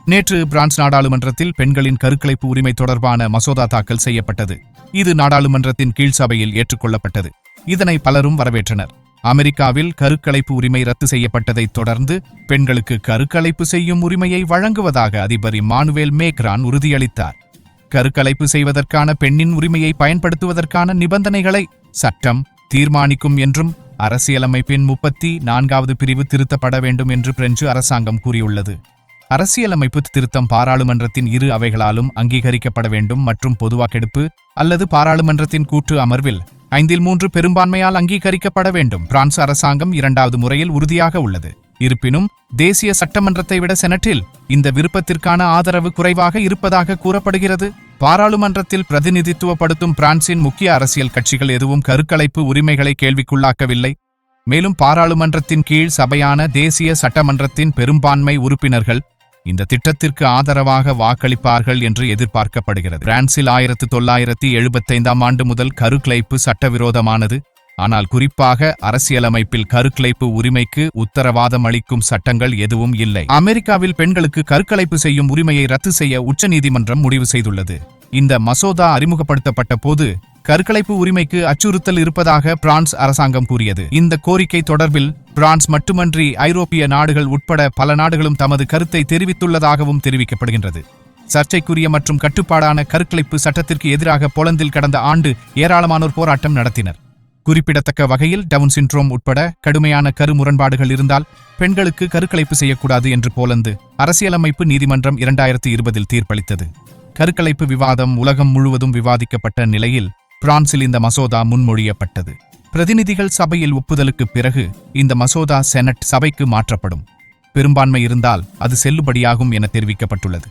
நேற்று பிரான்ஸ் நாடாளுமன்றத்தில் பெண்களின் கருக்கலைப்பு உரிமை தொடர்பான மசோதா தாக்கல் செய்யப்பட்டது. இது நாடாளுமன்றத்தின் கீழ் சபையில் ஏற்றுக்கொள்ளப்பட்டது. இதனை பலரும் வரவேற்றனர். அமெரிக்காவில் கருக்கலைப்பு உரிமை ரத்து செய்யப்பட்டதைத் தொடர்ந்து பெண்களுக்கு கருக்கலைப்பு செய்யும் உரிமையை வழங்குவதாக அதிபர் இம்மானுவேல் மேக்ரான் உறுதியளித்தார். கருக்கலைப்பு செய்வதற்கான பெண்ணின் உரிமையை பயன்படுத்துவதற்கான நிபந்தனைகளை சட்டம் தீர்மானிக்கும் என்றும் அரசியலமைப்பின் 34வது பிரிவு திருத்தப்பட வேண்டும் என்று பிரெஞ்சு அரசாங்கம் கூறியுள்ளது. அரசியலமைப்பு திருத்தம் பாராளுமன்றத்தின் இரு அவைகளாலும் அங்கீகரிக்கப்பட வேண்டும் மற்றும் பொதுவாக்கெடுப்பு அல்லது பாராளுமன்றத்தின் கூட்டு அமர்வில் 3/5 பெரும்பான்மையால் அங்கீகரிக்கப்பட வேண்டும். பிரான்ஸ் அரசாங்கம் 2வது முறையில் உறுதியாக உள்ளது. இருப்பினும் தேசிய சட்டமன்றத்தை விட செனட்டில் இந்த விருப்பத்திற்கான ஆதரவு குறைவாக இருப்பதாக கூறப்படுகிறது. பாராளுமன்றத்தில் பிரதிநிதித்துவப்படுத்தும் பிரான்சின் முக்கிய அரசியல் கட்சிகள் எதுவும் கருக்கலைப்பு உரிமைகளை கேள்விக்குள்ளாக்கவில்லை. மேலும் பாராளுமன்றத்தின் கீழ் சபையான தேசிய சட்டமன்றத்தின் பெரும்பான்மை உறுப்பினர்கள் இந்த திட்டத்திற்கு ஆதரவாக வாக்களிப்பார்கள் என்று எதிர்பார்க்கப்படுகிறது. பிரான்சில் 1975ஆம் ஆண்டு முதல் கருக்கலைப்பு சட்டவிரோதமானது. ஆனால் குறிப்பாக அரசியலமைப்பில் கருக்கலைப்பு உரிமைக்கு உத்தரவாதம் அளிக்கும் சட்டங்கள் எதுவும் இல்லை. அமெரிக்காவில் பெண்களுக்கு கருக்கலைப்பு செய்யும் உரிமையை ரத்து செய்ய உச்சநீதிமன்றம் முடிவு செய்துள்ளது. இந்த மசோதா அறிமுகப்படுத்தப்பட்ட போது கருக்கலைப்பு உரிமைக்கு அச்சுறுத்தல் இருப்பதாக பிரான்ஸ் அரசாங்கம் கூறியது. இந்த கோரிக்கை தொடர்பில் பிரான்ஸ் மட்டுமன்றி ஐரோப்பிய நாடுகள் உட்பட பல நாடுகளும் தமது கருத்தை தெரிவித்துள்ளதாகவும் தெரிவிக்கப்படுகின்றது. சர்ச்சைக்குரிய மற்றும் கட்டுப்பாடான கருக்கலைப்பு சட்டத்திற்கு எதிராக போலந்தில் கடந்த ஆண்டு ஏராளமானோர் போராட்டம் நடத்தினர். குறிப்பிடத்தக்க வகையில் டவுன் சிண்ட்ரோம் உட்பட கடுமையான கரு முரண்பாடுகள் இருந்தால் பெண்களுக்கு கருக்கலைப்பு செய்யக்கூடாது என்று போலந்து அரசியலமைப்பு நீதிமன்றம் 2020இல் தீர்ப்பளித்தது. கருக்கலைப்பு விவாதம் உலகம் முழுவதும் விவாதிக்கப்பட்ட நிலையில் பிரான்சில் இந்த மசோதா முன்மொழியப்பட்டது. பிரதிநிதிகள் சபையில் ஒப்புதலுக்கு பிறகு இந்த மசோதா செனட் சபைக்கு மாற்றப்படும். பெரும்பான்மை இருந்தால் அது செல்லுபடியாகும் என தெரிவிக்கப்பட்டுள்ளது.